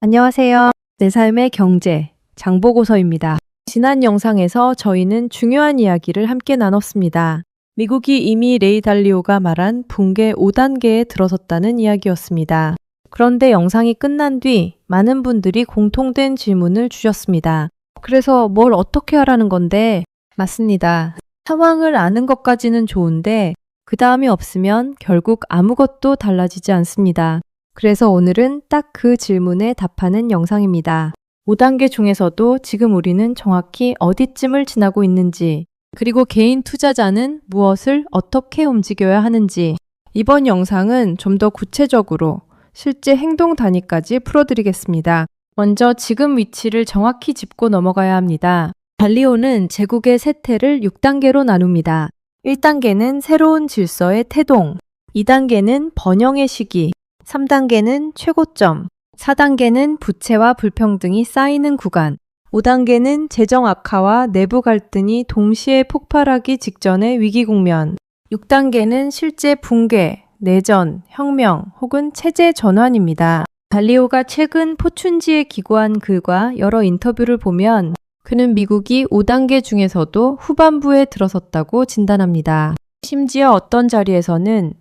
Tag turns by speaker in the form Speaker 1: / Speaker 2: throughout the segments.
Speaker 1: 안녕하세요. 내 삶의 경제, 장보고서입니다. 지난 영상에서 저희는 중요한 이야기를 함께 나눴습니다. 미국이 이미 레이 달리오가 말한 붕괴 5단계에 들어섰다는 이야기였습니다. 그런데 영상이 끝난 뒤 많은 분들이 공통된 질문을 주셨습니다. 그래서 뭘 어떻게 하라는 건데? 맞습니다. 상황을 아는 것까지는 좋은데 그 다음이 없으면 결국 아무것도 달라지지 않습니다. 그래서 오늘은 딱 그 질문에 답하는 영상입니다. 5단계 중에서도 지금 우리는 정확히 어디쯤을 지나고 있는지, 그리고 개인 투자자는 무엇을 어떻게 움직여야 하는지, 이번 영상은 좀 더 구체적으로 실제 행동 단위까지 풀어드리겠습니다. 먼저 지금 위치를 정확히 짚고 넘어가야 합니다. 달리오는 제국의 세태를 6단계로 나눕니다. 1단계는 새로운 질서의 태동, 2단계는 번영의 시기, 3단계는 최고점, 4단계는 부채와 불평등이 쌓이는 구간, 5단계는 재정 악화와 내부 갈등이 동시에 폭발하기 직전의 위기 국면, 6단계는 실제 붕괴, 내전, 혁명 혹은 체제 전환입니다. 달리오가 최근 포춘지에 기고한 글과 여러 인터뷰를 보면 그는 미국이 5단계 중에서도 후반부에 들어섰다고 진단합니다. 심지어 어떤 자리에서는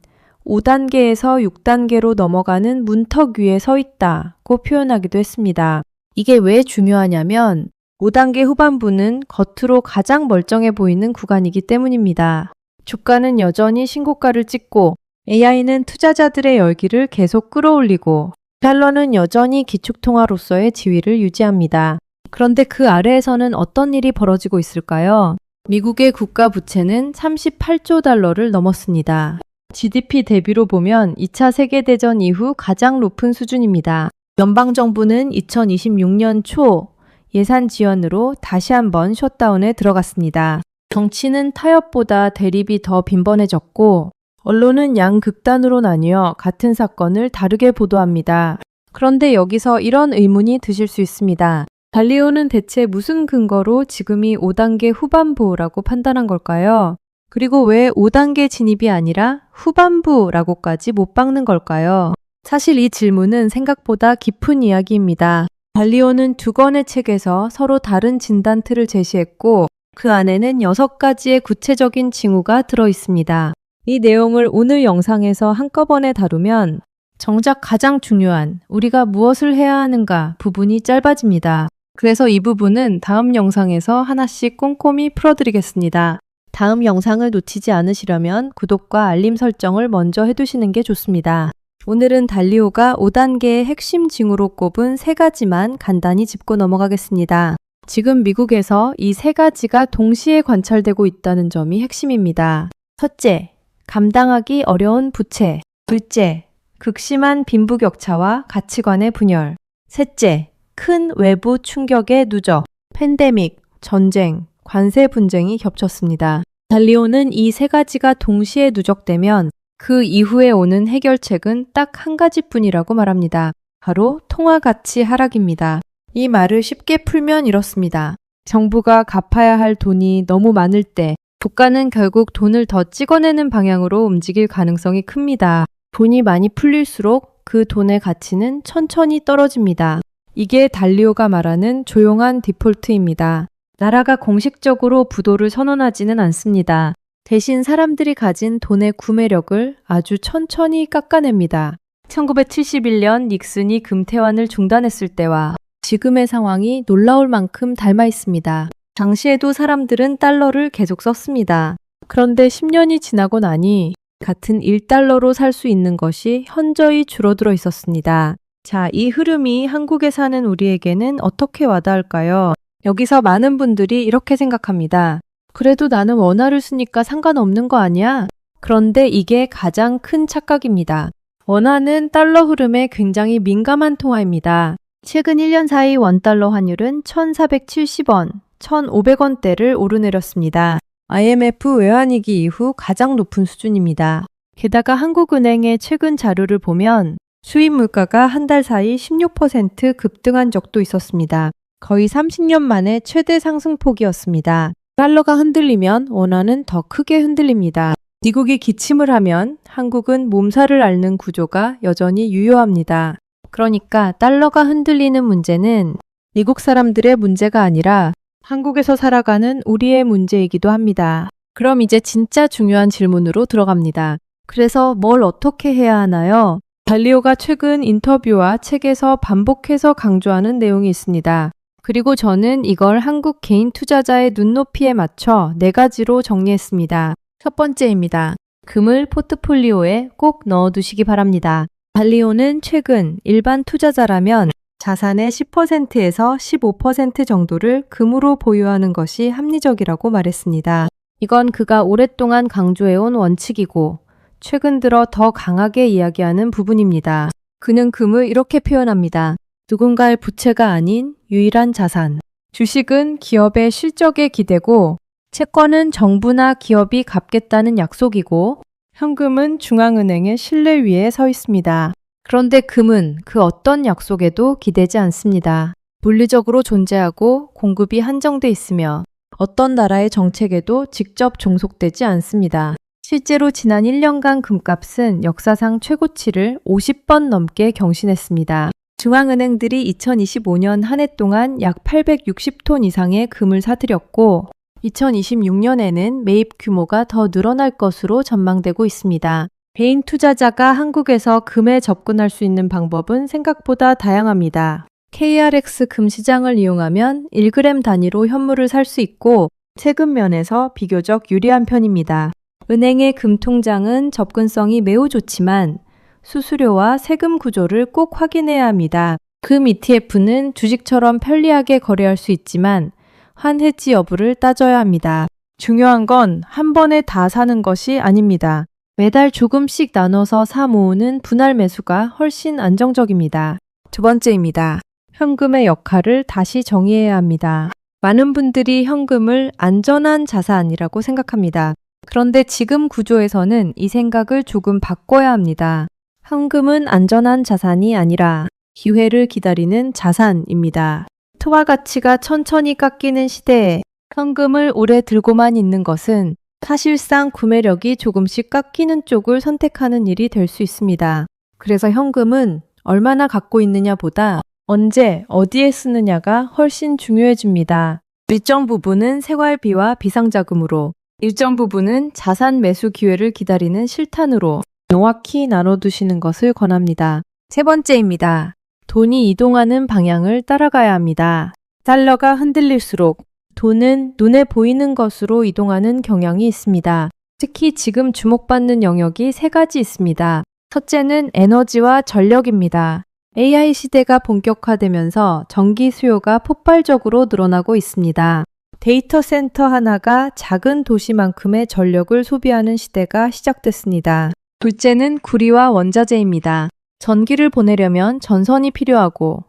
Speaker 1: 5단계에서 6단계로 넘어가는 문턱 위에 서 있다고 표현하기도 했습니다. 이게 왜 중요하냐면 5단계 후반부는 겉으로 가장 멀쩡해 보이는 구간이기 때문입니다. 주가는 여전히 신고가를 찍고 AI는 투자자들의 열기를 계속 끌어올리고 달러는 여전히 기축통화로서의 지위를 유지합니다. 그런데 그 아래에서는 어떤 일이 벌어지고 있을까요? 미국의 국가 부채는 38조 달러를 넘었습니다. GDP 대비로 보면 2차 세계대전 이후 가장 높은 수준입니다. 연방정부는 2026년 초 예산 지연으로 다시 한번 셧다운에 들어갔습니다. 정치는 타협보다 대립이 더 빈번해졌고 언론은 양극단으로 나뉘어 같은 사건을 다르게 보도합니다. 그런데 여기서 이런 의문이 드실 수 있습니다. 달리오는 대체 무슨 근거로 지금이 5단계 후반부라고 판단한 걸까요? 그리고 왜 5단계 진입이 아니라 후반부라고까지 못 박는 걸까요? 사실 이 질문은 생각보다 깊은 이야기입니다. 달리오는 두 권의 책에서 서로 다른 진단 틀을 제시했고 그 안에는 6가지의 구체적인 징후가 들어 있습니다. 이 내용을 오늘 영상에서 한꺼번에 다루면 정작 가장 중요한 우리가 무엇을 해야 하는가 부분이 짧아집니다. 그래서 이 부분은 다음 영상에서 하나씩 꼼꼼히 풀어드리겠습니다. 다음 영상을 놓치지 않으시려면 구독과 알림 설정을 먼저 해두시는 게 좋습니다. 오늘은 달리오가 5단계의 핵심 징후로 꼽은 3가지만 간단히 짚고 넘어가겠습니다. 지금 미국에서 이 3가지가 동시에 관찰되고 있다는 점이 핵심입니다. 첫째, 감당하기 어려운 부채. 둘째, 극심한 빈부격차와 가치관의 분열. 셋째, 큰 외부 충격의 누적. 팬데믹, 전쟁, 관세 분쟁이 겹쳤습니다. 달리오는 이 3가지가 동시에 누적되면 그 이후에 오는 해결책은 딱 한 가지뿐이라고 말합니다. 바로 통화 가치 하락입니다. 이 말을 쉽게 풀면 이렇습니다. 정부가 갚아야 할 돈이 너무 많을 때 국가는 결국 돈을 더 찍어내는 방향으로 움직일 가능성이 큽니다. 돈이 많이 풀릴수록 그 돈의 가치는 천천히 떨어집니다. 이게 달리오가 말하는 조용한 디폴트입니다. 나라가 공식적으로 부도를 선언하지는 않습니다. 대신 사람들이 가진 돈의 구매력을 아주 천천히 깎아냅니다. 1971년 닉슨이 금태환을 중단했을 때와 지금의 상황이 놀라울 만큼 닮아 있습니다. 당시에도 사람들은 달러를 계속 썼습니다. 그런데 10년이 지나고 나니 같은 1달러로 살 수 있는 것이 현저히 줄어들어 있었습니다. 자, 이 흐름이 한국에 사는 우리에게는 어떻게 와닿을까요? 여기서 많은 분들이 이렇게 생각합니다. 그래도 나는 원화를 쓰니까 상관없는 거 아니야? 그런데 이게 가장 큰 착각입니다. 원화는 달러 흐름에 굉장히 민감한 통화입니다. 최근 1년 사이 원달러 환율은 1,470원, 1,500원대를 오르내렸습니다. IMF 외환위기 이후 가장 높은 수준입니다. 게다가 한국은행의 최근 자료를 보면 수입 물가가 한 달 사이 16% 급등한 적도 있었습니다. 거의 30년 만에 최대 상승폭이었습니다. 달러가 흔들리면 원화는 더 크게 흔들립니다. 미국이 기침을 하면 한국은 몸살을 앓는 구조가 여전히 유효합니다. 그러니까 달러가 흔들리는 문제는 미국 사람들의 문제가 아니라 한국에서 살아가는 우리의 문제이기도 합니다. 그럼 이제 진짜 중요한 질문으로 들어갑니다. 그래서 뭘 어떻게 해야 하나요? 달리오가 최근 인터뷰와 책에서 반복해서 강조하는 내용이 있습니다. 그리고 저는 이걸 한국 개인 투자자의 눈높이에 맞춰 4가지로 정리했습니다. 첫 번째입니다. 금을 포트폴리오에 꼭 넣어두시기 바랍니다. 달리오는 최근 일반 투자자라면 자산의 10%에서 15% 정도를 금으로 보유하는 것이 합리적이라고 말했습니다. 이건 그가 오랫동안 강조해온 원칙이고 최근 들어 더 강하게 이야기하는 부분입니다. 그는 금을 이렇게 표현합니다. 누군가의 부채가 아닌 유일한 자산. 주식은 기업의 실적에 기대고 채권은 정부나 기업이 갚겠다는 약속이고 현금은 중앙은행의 신뢰 위에 서 있습니다. 그런데 금은 그 어떤 약속에도 기대지 않습니다. 물리적으로 존재하고 공급이 한정돼 있으며 어떤 나라의 정책에도 직접 종속되지 않습니다. 실제로 지난 1년간 금값은 역사상 최고치를 50번 넘게 경신했습니다. 중앙은행들이 2025년 한 해 동안 약 860톤 이상의 금을 사들였고 2026년에는 매입 규모가 더 늘어날 것으로 전망되고 있습니다. 개인 투자자가 한국에서 금에 접근할 수 있는 방법은 생각보다 다양합니다. KRX 금 시장을 이용하면 1g 단위로 현물을 살 수 있고 세금 면에서 비교적 유리한 편입니다. 은행의 금 통장은 접근성이 매우 좋지만 수수료와 세금 구조를 꼭 확인해야 합니다. 금 ETF는 주식처럼 편리하게 거래할 수 있지만 환해지 여부를 따져야 합니다. 중요한 건 한 번에 다 사는 것이 아닙니다. 매달 조금씩 나눠서 사 모으는 분할 매수가 훨씬 안정적입니다. 두 번째입니다. 현금의 역할을 다시 정의해야 합니다. 많은 분들이 현금을 안전한 자산이라고 생각합니다. 그런데 지금 구조에서는 이 생각을 조금 바꿔야 합니다. 현금은 안전한 자산이 아니라 기회를 기다리는 자산입니다. 투하 가치가 천천히 깎이는 시대에 현금을 오래 들고만 있는 것은 사실상 구매력이 조금씩 깎이는 쪽을 선택하는 일이 될 수 있습니다. 그래서 현금은 얼마나 갖고 있느냐보다 언제, 어디에 쓰느냐가 훨씬 중요해집니다. 일정 부분은 생활비와 비상자금으로, 일정 부분은 자산 매수 기회를 기다리는 실탄으로 명확히 나눠두시는 것을 권합니다. 세 번째입니다. 돈이 이동하는 방향을 따라가야 합니다. 달러가 흔들릴수록 돈은 눈에 보이는 것으로 이동하는 경향이 있습니다. 특히 지금 주목받는 영역이 3가지 있습니다. 첫째는 에너지와 전력입니다. AI 시대가 본격화되면서 전기 수요가 폭발적으로 늘어나고 있습니다. 데이터 센터 하나가 작은 도시만큼의 전력을 소비하는 시대가 시작됐습니다. 둘째는 구리와 원자재입니다. 전기를 보내려면 전선이 필요하고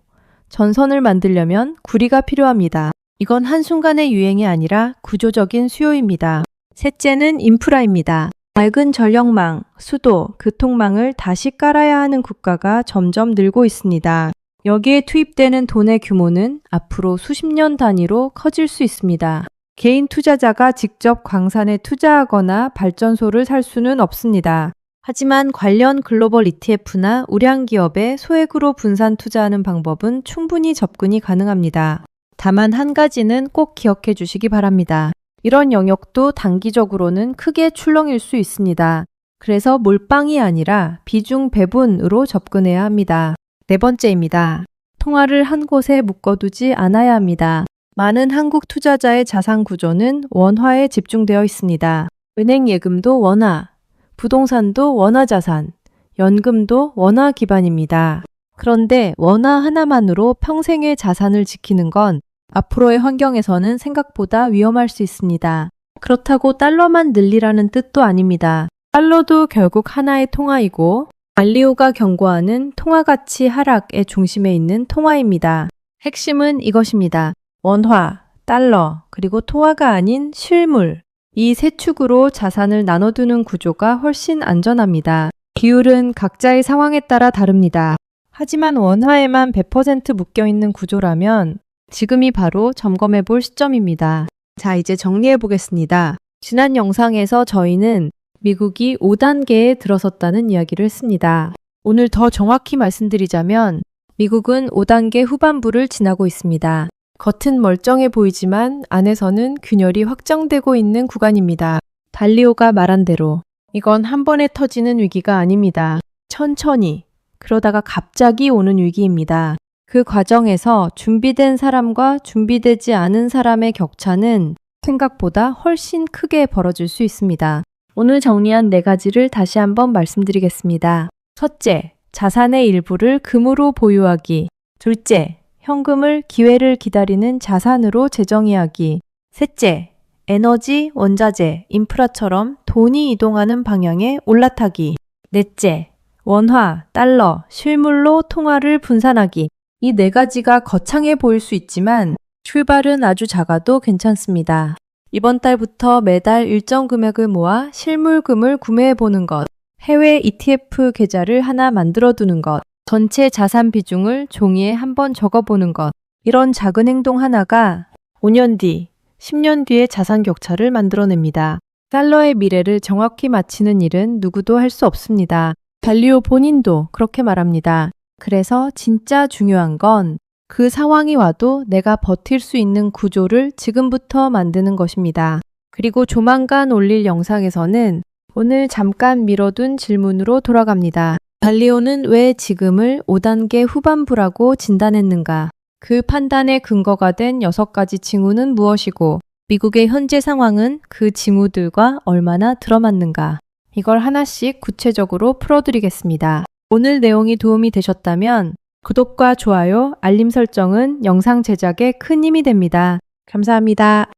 Speaker 1: 전선을 만들려면 구리가 필요합니다. 이건 한순간의 유행이 아니라 구조적인 수요입니다. 셋째는 인프라입니다. 맑은 전력망, 수도, 교통망을 다시 깔아야 하는 국가가 점점 늘고 있습니다. 여기에 투입되는 돈의 규모는 앞으로 수십 년 단위로 커질 수 있습니다. 개인 투자자가 직접 광산에 투자하거나 발전소를 살 수는 없습니다. 하지만 관련 글로벌 ETF나 우량 기업에 소액으로 분산 투자하는 방법은 충분히 접근이 가능합니다. 다만 한 가지는 꼭 기억해 주시기 바랍니다. 이런 영역도 단기적으로는 크게 출렁일 수 있습니다. 그래서 몰빵이 아니라 비중 배분으로 접근해야 합니다. 네 번째입니다. 통화를 한 곳에 묶어두지 않아야 합니다. 많은 한국 투자자의 자산 구조는 원화에 집중되어 있습니다. 은행 예금도 원화, 부동산도 원화 자산, 연금도 원화 기반입니다. 그런데 원화 하나만으로 평생의 자산을 지키는 건 앞으로의 환경에서는 생각보다 위험할 수 있습니다. 그렇다고 달러만 늘리라는 뜻도 아닙니다. 달러도 결국 하나의 통화이고 달리오가 경고하는 통화 가치 하락의 중심에 있는 통화입니다. 핵심은 이것입니다. 원화, 달러, 그리고 통화가 아닌 실물. 이 세 축으로 자산을 나눠두는 구조가 훨씬 안전합니다. 비율은 각자의 상황에 따라 다릅니다. 하지만 원화에만 100% 묶여있는 구조라면 지금이 바로 점검해 볼 시점입니다. 자, 이제 정리해 보겠습니다. 지난 영상에서 저희는 미국이 5단계에 들어섰다는 이야기를 했습니다. 오늘 더 정확히 말씀드리자면 미국은 5단계 후반부를 지나고 있습니다. 겉은 멀쩡해 보이지만 안에서는 균열이 확장되고 있는 구간입니다. 달리오가 말한 대로 이건 한 번에 터지는 위기가 아닙니다. 천천히, 그러다가 갑자기 오는 위기입니다. 그 과정에서 준비된 사람과 준비되지 않은 사람의 격차는 생각보다 훨씬 크게 벌어질 수 있습니다. 오늘 정리한 4가지를 다시 한번 말씀드리겠습니다. 첫째, 자산의 일부를 금으로 보유하기. 둘째, 현금을 기회를 기다리는 자산으로 재정의하기. 셋째, 에너지, 원자재, 인프라처럼 돈이 이동하는 방향에 올라타기. 넷째, 원화, 달러, 실물로 통화를 분산하기. 이 4가지가 거창해 보일 수 있지만 출발은 아주 작아도 괜찮습니다. 이번 달부터 매달 일정 금액을 모아 실물금을 구매해 보는 것, 해외 ETF 계좌를 하나 만들어 두는 것, 전체 자산 비중을 종이에 한번 적어보는 것, 이런 작은 행동 하나가 5년 뒤, 10년 뒤의 자산 격차를 만들어냅니다. 달러의 미래를 정확히 맞히는 일은 누구도 할 수 없습니다. 달리오 본인도 그렇게 말합니다. 그래서 진짜 중요한 건 그 상황이 와도 내가 버틸 수 있는 구조를 지금부터 만드는 것입니다. 그리고 조만간 올릴 영상에서는 오늘 잠깐 미뤄둔 질문으로 돌아갑니다. 달리오는 왜 지금을 5단계 후반부라고 진단했는가? 그 판단의 근거가 된 6가지 징후는 무엇이고 미국의 현재 상황은 그 징후들과 얼마나 들어맞는가? 이걸 하나씩 구체적으로 풀어드리겠습니다. 오늘 내용이 도움이 되셨다면 구독과 좋아요, 알림 설정은 영상 제작에 큰 힘이 됩니다. 감사합니다.